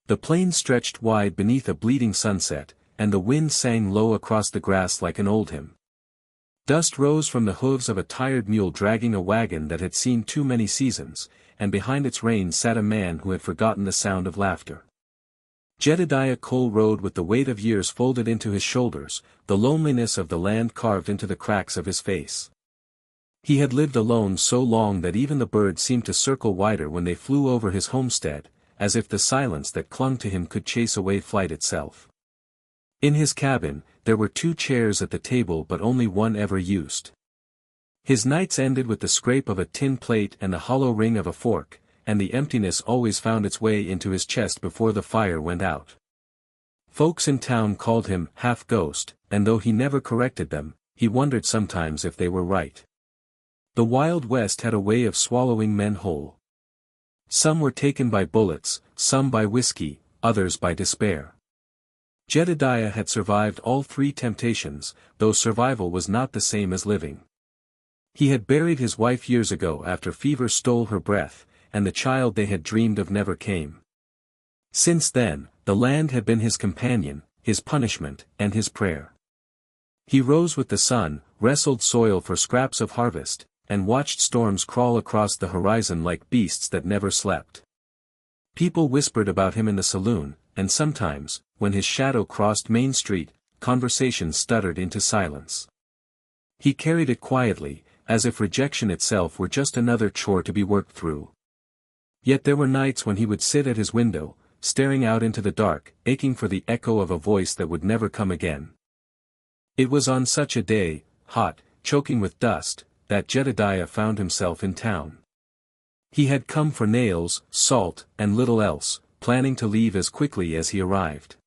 The plain stretched wide beneath a bleeding sunset, and the wind sang low across the grass like an old hymn. Dust rose from the hooves of a tired mule dragging a wagon that had seen too many seasons, and behind its reins sat a man who had forgotten the sound of laughter. Jedediah Cole rode with the weight of years folded into his shoulders, the loneliness of the land carved into the cracks of his face. He had lived alone so long that even the birds seemed to circle wider when they flew over his homestead, as if the silence that clung to him could chase away flight itself. In his cabin, there were 2 chairs at the table but only one ever used. His nights ended with the scrape of a tin plate and the hollow ring of a fork, and the emptiness always found its way into his chest before the fire went out. Folks in town called him half-ghost, and though he never corrected them, he wondered sometimes if they were right. The Wild West had a way of swallowing men whole. Some were taken by bullets, some by whiskey, others by despair. Jedediah had survived all 3 temptations, though survival was not the same as living. He had buried his wife years ago after fever stole her breath, and the child they had dreamed of never came. Since then, the land had been his companion, his punishment, and his prayer. He rose with the sun, wrestled soil for scraps of harvest, and watched storms crawl across the horizon like beasts that never slept. People whispered about him in the saloon, and sometimes, when his shadow crossed Main Street, conversation stuttered into silence. He carried it quietly, as if rejection itself were just another chore to be worked through. Yet there were nights when he would sit at his window, staring out into the dark, aching for the echo of a voice that would never come again. It was on such a day, hot, choking with dust, that Jedediah found himself in town. He had come for nails, salt, and little else, planning to leave as quickly as he arrived.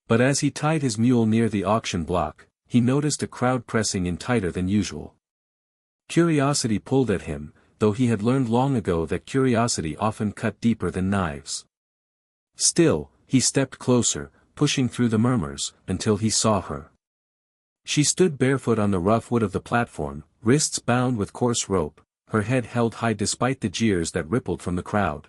But as he tied his mule near the auction block, he noticed a crowd pressing in tighter than usual. Curiosity pulled at him, though he had learned long ago that curiosity often cut deeper than knives. Still, he stepped closer, pushing through the murmurs, until he saw her. She stood barefoot on the rough wood of the platform, wrists bound with coarse rope, her head held high despite the jeers that rippled from the crowd.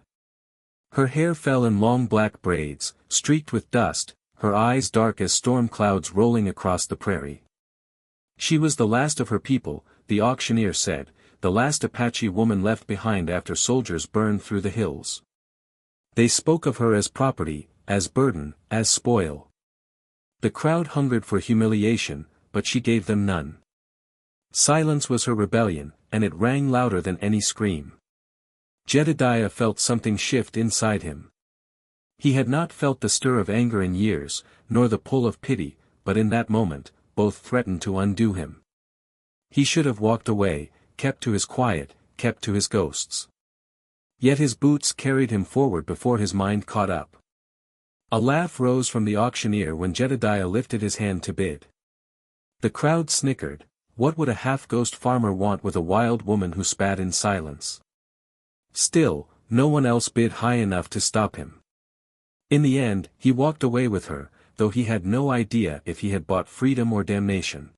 Her hair fell in long black braids, streaked with dust, her eyes dark as storm clouds rolling across the prairie. She was the last of her people, the auctioneer said, the last Apache woman left behind after soldiers burned through the hills. They spoke of her as property, as burden, as spoil. The crowd hungered for humiliation, but she gave them none. Silence was her rebellion, and it rang louder than any scream. Jedediah felt something shift inside him. He had not felt the stir of anger in years, nor the pull of pity, but in that moment, both threatened to undo him. He should have walked away, kept to his quiet, kept to his ghosts. Yet his boots carried him forward before his mind caught up. A laugh rose from the auctioneer when Jedediah lifted his hand to bid. The crowd snickered. What would a half-ghost farmer want with a wild woman who spat in silence? Still, no one else bid high enough to stop him. In the end, he walked away with her, though he had no idea if he had bought freedom or damnation.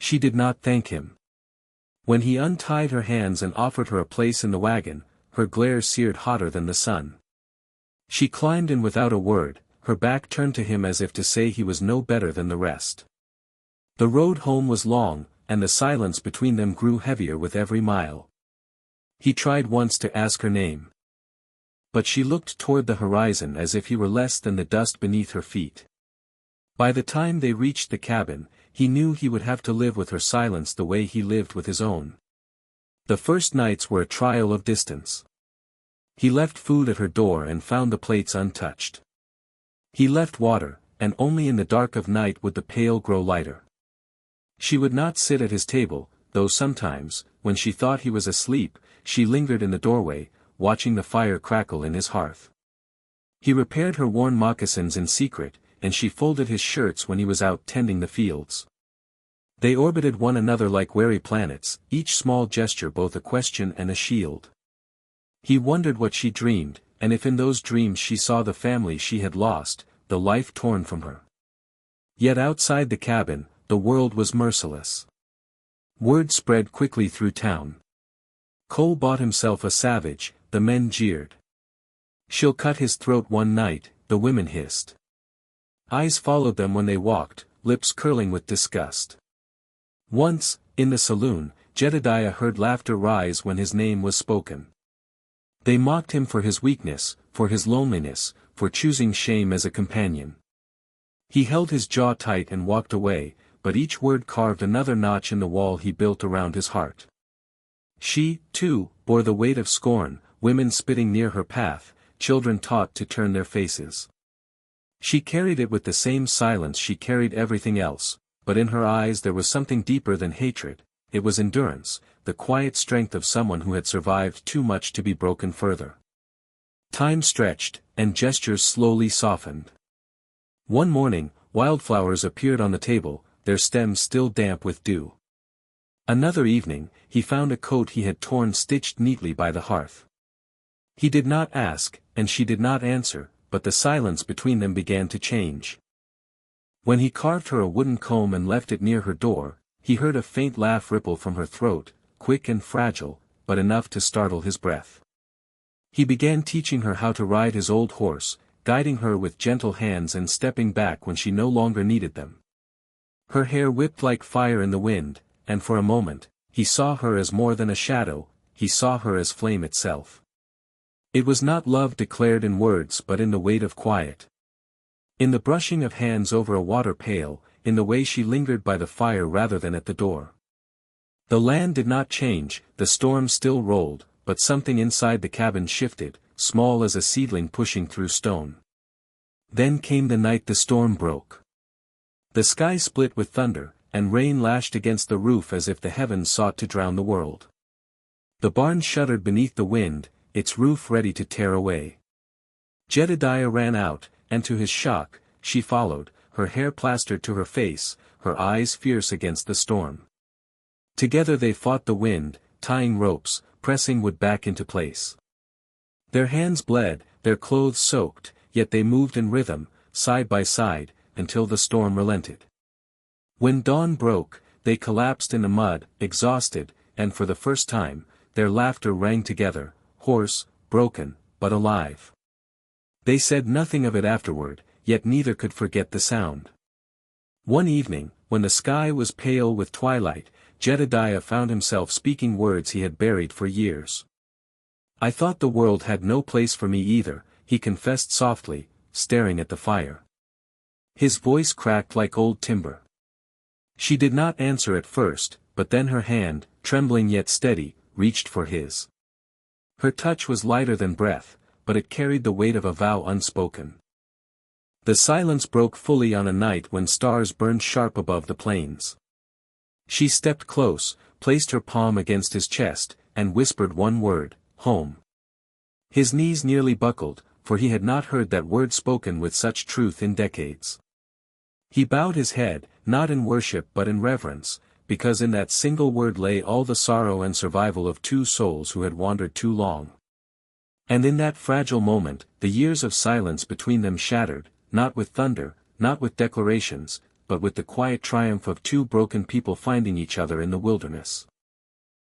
She did not thank him. When he untied her hands and offered her a place in the wagon, her glare seared hotter than the sun. She climbed in without a word, her back turned to him as if to say he was no better than the rest. The road home was long, and the silence between them grew heavier with every mile. He tried once to ask her name. But she looked toward the horizon as if he were less than the dust beneath her feet. By the time they reached the cabin, he knew he would have to live with her silence the way he lived with his own. The first nights were a trial of distance. He left food at her door and found the plates untouched. He left water, and only in the dark of night would the pail grow lighter. She would not sit at his table, though sometimes, when she thought he was asleep, she lingered in the doorway, watching the fire crackle in his hearth. He repaired her worn moccasins in secret, and she folded his shirts when he was out tending the fields. They orbited one another like wary planets, each small gesture both a question and a shield. He wondered what she dreamed, and if in those dreams she saw the family she had lost, the life torn from her. Yet outside the cabin, the world was merciless. Word spread quickly through town. Cole bought himself a savage, the men jeered. "She'll cut his throat one night," the women hissed. Eyes followed them when they walked, lips curling with disgust. Once, in the saloon, Jedediah heard laughter rise when his name was spoken. They mocked him for his weakness, for his loneliness, for choosing shame as a companion. He held his jaw tight and walked away, but each word carved another notch in the wall he built around his heart. She, too, bore the weight of scorn, women spitting near her path, children taught to turn their faces. She carried it with the same silence she carried everything else, but in her eyes there was something deeper than hatred. It was endurance, the quiet strength of someone who had survived too much to be broken further. Time stretched, and gestures slowly softened. One morning, wildflowers appeared on the table, their stems still damp with dew. Another evening, he found a coat he had torn stitched neatly by the hearth. He did not ask, and she did not answer, but the silence between them began to change. When he carved her a wooden comb and left it near her door, he heard a faint laugh ripple from her throat, quick and fragile, but enough to startle his breath. He began teaching her how to ride his old horse, guiding her with gentle hands and stepping back when she no longer needed them. Her hair whipped like fire in the wind, and for a moment, he saw her as more than a shadow, he saw her as flame itself. It was not love declared in words but in the weight of quiet. In the brushing of hands over a water pail, in the way she lingered by the fire rather than at the door. The land did not change, the storm still rolled, but something inside the cabin shifted, small as a seedling pushing through stone. Then came the night the storm broke. The sky split with thunder, and rain lashed against the roof as if the heavens sought to drown the world. The barn shuddered beneath the wind, its roof ready to tear away. Jedediah ran out, and to his shock, she followed, her hair plastered to her face, her eyes fierce against the storm. Together they fought the wind, tying ropes, pressing wood back into place. Their hands bled, their clothes soaked, yet they moved in rhythm, side by side, until the storm relented. When dawn broke, they collapsed in the mud, exhausted, and for the first time, their laughter rang together, hoarse, broken, but alive. They said nothing of it afterward, yet neither could forget the sound. One evening, when the sky was pale with twilight, Jedediah found himself speaking words he had buried for years. "I thought the world had no place for me either," he confessed softly, staring at the fire. His voice cracked like old timber. She did not answer at first, but then her hand, trembling yet steady, reached for his. Her touch was lighter than breath, but it carried the weight of a vow unspoken. The silence broke fully on a night when stars burned sharp above the plains. She stepped close, placed her palm against his chest, and whispered one word, "Home." His knees nearly buckled, for he had not heard that word spoken with such truth in decades. He bowed his head, not in worship but in reverence, because in that single word lay all the sorrow and survival of two souls who had wandered too long. And in that fragile moment, the years of silence between them shattered, not with thunder, not with declarations, but with the quiet triumph of two broken people finding each other in the wilderness.